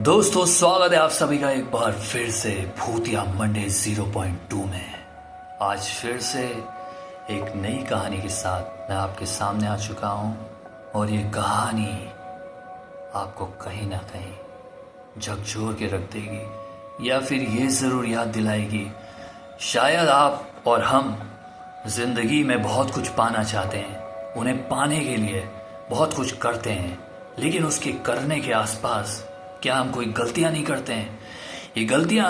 दोस्तों, स्वागत है आप सभी का एक बार फिर से भूतिया मंडे 0.2 में। आज फिर से एक नई कहानी के साथ मैं आपके सामने आ चुका हूँ और ये कहानी आपको कहीं ना कहीं झकझोर के रख देगी या फिर ये ज़रूर याद दिलाएगी। शायद आप और हम जिंदगी में बहुत कुछ पाना चाहते हैं, उन्हें पाने के लिए बहुत कुछ करते हैं, लेकिन उसके करने के आसपास क्या हम कोई गलतियां नहीं करते हैं? ये गलतियां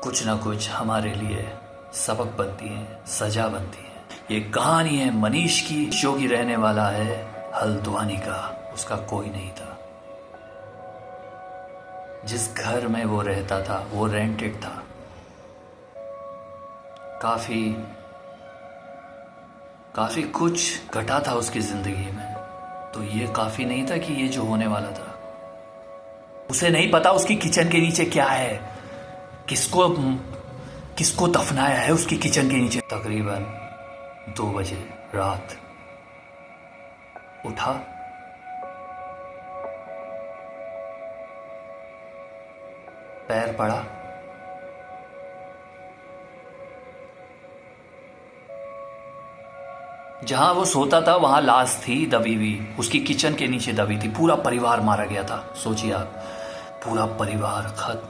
कुछ ना कुछ हमारे लिए सबक बनती हैं, सजा बनती हैं। ये कहानी है मनीष की, जो कि रहने वाला है हल्द्वानी का। उसका कोई नहीं था। जिस घर में वो रहता था वो रेंटेड था। काफी कुछ घटा था उसकी जिंदगी में, तो ये काफी नहीं था कि ये जो होने वाला था। उसे नहीं पता उसकी किचन के नीचे क्या है, किसको दफनाया है उसकी किचन के नीचे। तकरीबन 2 बजे रात उठा, पैर पड़ा, जहां वो सोता था वहां लाश थी दबी हुई, उसकी किचन के नीचे दबी थी। पूरा परिवार मारा गया था। सोचिए आप, पूरा परिवार खत्म।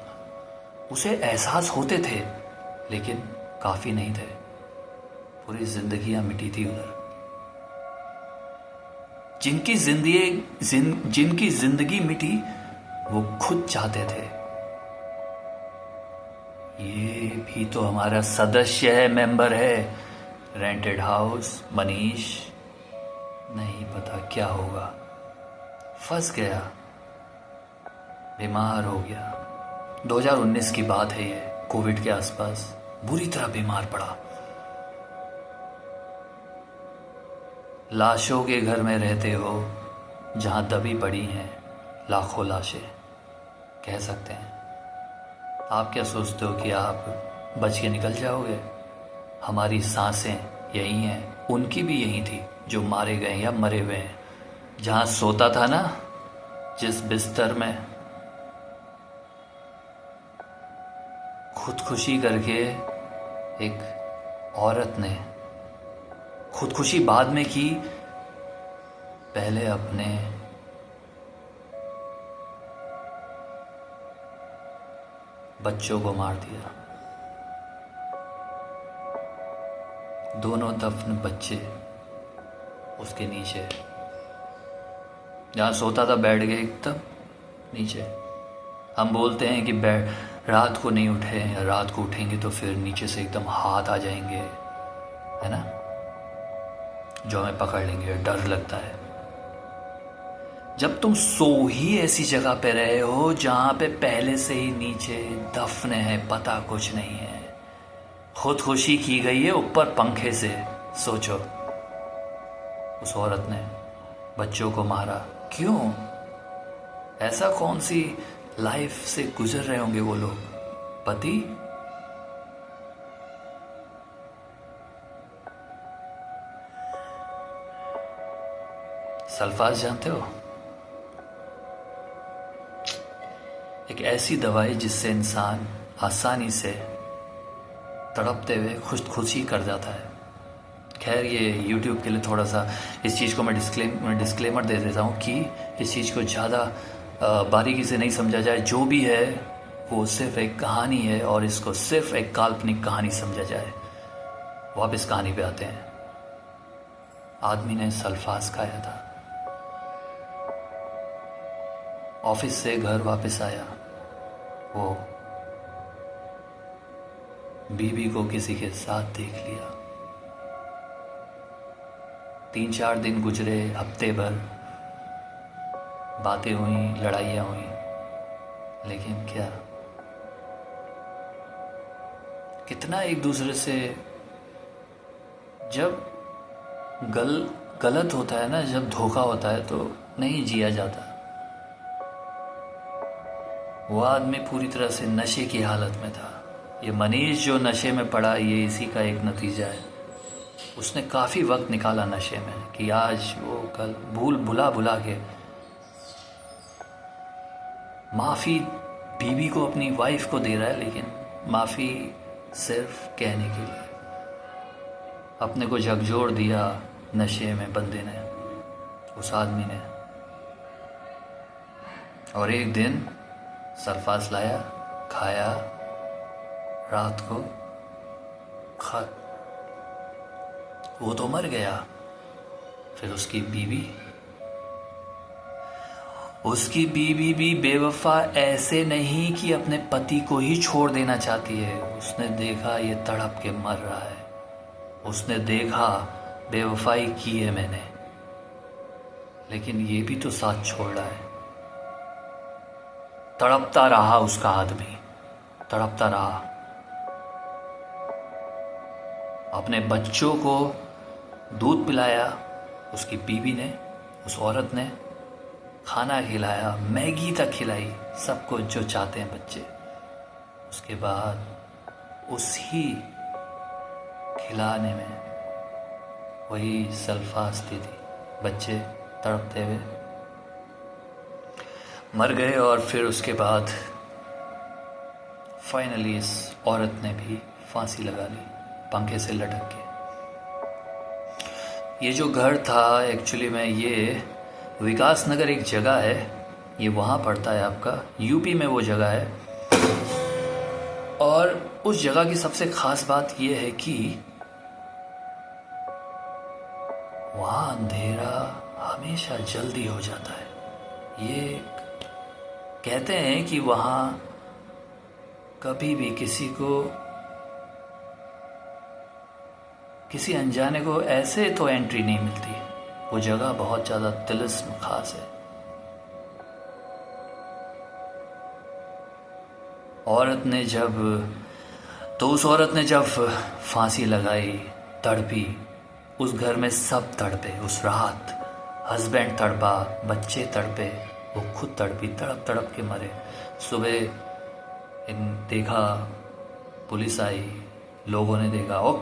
उसे एहसास होते थे लेकिन काफी नहीं थे। पूरी जिंदगियां मिटी थी उधर। जिनकी जिंदगी मिटी वो खुद चाहते थे ये भी तो हमारा सदस्य है, मेंबर है, रेंटेड हाउस मनीष। नहीं पता क्या होगा, फंस गया, बीमार हो गया। 2019 की बात है ये, कोविड के आसपास बुरी तरह बीमार पड़ा। लाशों के घर में रहते हो जहां दबी पड़ी हैं लाखों लाशें, कह सकते हैं। आप क्या सोचते हो कि आप बच के निकल जाओगे? हमारी सांसें यही हैं, उनकी भी यही थी जो मारे गए या मरे हुए हैं। जहां सोता था ना, जिस बिस्तर में, खुदकुशी करके एक औरत ने, खुदकुशी बाद में की, पहले अपने बच्चों को मार दिया। दोनों दफन बच्चे उसके नीचे, जहां सोता था बैठ गए एकदम नीचे। हम बोलते हैं कि रात को नहीं उठे, या रात को उठेंगे तो फिर नीचे से एकदम हाथ आ जाएंगे, है ना, जो हमें पकड़ लेंगे, डर लगता है। जब तुम सो ही ऐसी जगह पे रहे हो जहां पे पहले से ही नीचे दफन है, पता कुछ नहीं है, खुदकुशी की गई है ऊपर पंखे से। सोचो, उस औरत ने बच्चों को मारा, क्यों? ऐसा कौन सी लाइफ से गुजर रहे होंगे वो लोग? पति, सल्फास जानते हो? एक ऐसी दवाई जिससे इंसान आसानी से तड़पते हुए खुदकुशी कर जाता है। खैर, ये YouTube के लिए थोड़ा सा इस चीज़ को मैं डिस्क्लेमर दे देता हूँ कि इस चीज़ को ज़्यादा बारीकी से नहीं समझा जाए। जो भी है वो सिर्फ एक कहानी है और इसको सिर्फ एक काल्पनिक कहानी समझा जाए। वापस कहानी पे आते हैं। आदमी ने सल्फास खाया था, ऑफिस से घर वापस आया, वो बीवी को किसी के साथ देख लिया। 3-4 दिन गुजरे, हफ्ते भर बातें हुई, लड़ाइयाँ हुई, लेकिन क्या, कितना एक दूसरे से, जब गलत होता है ना, जब धोखा होता है तो नहीं जिया जाता। वो आदमी पूरी तरह से नशे की हालत में था। ये मनीष जो नशे में पड़ा, ये इसी का एक नतीजा है। उसने काफ़ी वक्त निकाला नशे में कि आज वो कल, भुला के माफ़ी बीवी को, अपनी वाइफ को दे रहा है, लेकिन माफ़ी सिर्फ कहने के लिए। अपने को झकझोर दिया नशे में बंदे ने, उस आदमी ने। और एक दिन सल्फास लाया, खाया, रात को वो तो मर गया। फिर उसकी बीवी भी बेवफा ऐसे नहीं कि अपने पति को ही छोड़ देना चाहती है। उसने देखा ये तड़प के मर रहा है, उसने देखा बेवफाई की है मैंने, लेकिन ये भी तो साथ छोड़ रहा है। तड़पता रहा उसका आदमी, तड़पता रहा। अपने बच्चों को दूध पिलाया उसकी बीवी ने, उस औरत ने। खाना खिलाया, मैगी तक खिलाई, सब कुछ जो चाहते हैं बच्चे। उसके बाद उसी खिलाने में वही सल्फास दी थी। बच्चे तड़पते हुए मर गए। और फिर उसके बाद फाइनली इस औरत ने भी फांसी लगा ली, पंखे से लटक के। ये जो घर था एक्चुअली में, ये विकास नगर एक जगह है, ये वहाँ पड़ता है आपका, यूपी में वो जगह है। और उस जगह की सबसे खास बात ये है कि वहाँ अंधेरा हमेशा जल्दी हो जाता है। ये कहते हैं कि वहाँ कभी भी किसी अनजाने को ऐसे तो एंट्री नहीं मिलती। वो जगह बहुत ज़्यादा तिलिस्म खास है। उस औरत ने जब फांसी लगाई, तड़पी, उस घर में सब तड़पे। उस रात हस्बैंड तड़पा, बच्चे तड़पे, वो खुद तड़पी, तड़प तड़प के मरे। सुबह देखा, पुलिस आई, लोगों ने देखा, ओ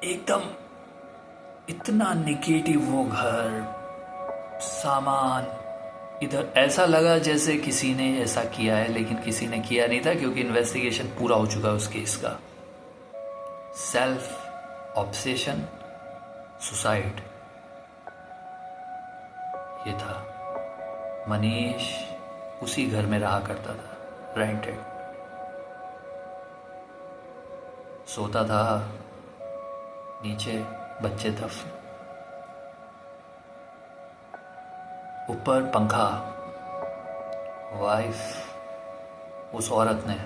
एकदम इतना निगेटिव वो घर, सामान इधर, ऐसा लगा जैसे किसी ने ऐसा किया है, लेकिन किसी ने किया नहीं था, क्योंकि इन्वेस्टिगेशन पूरा हो चुका है उस केस का। सेल्फ ऑब्सेशन, सुसाइड, ये था। मनीष उसी घर में रहा करता था, रेंटेड। सोता था नीचे, बच्चे दफन, ऊपर पंखा। वाइफ उस औरत ने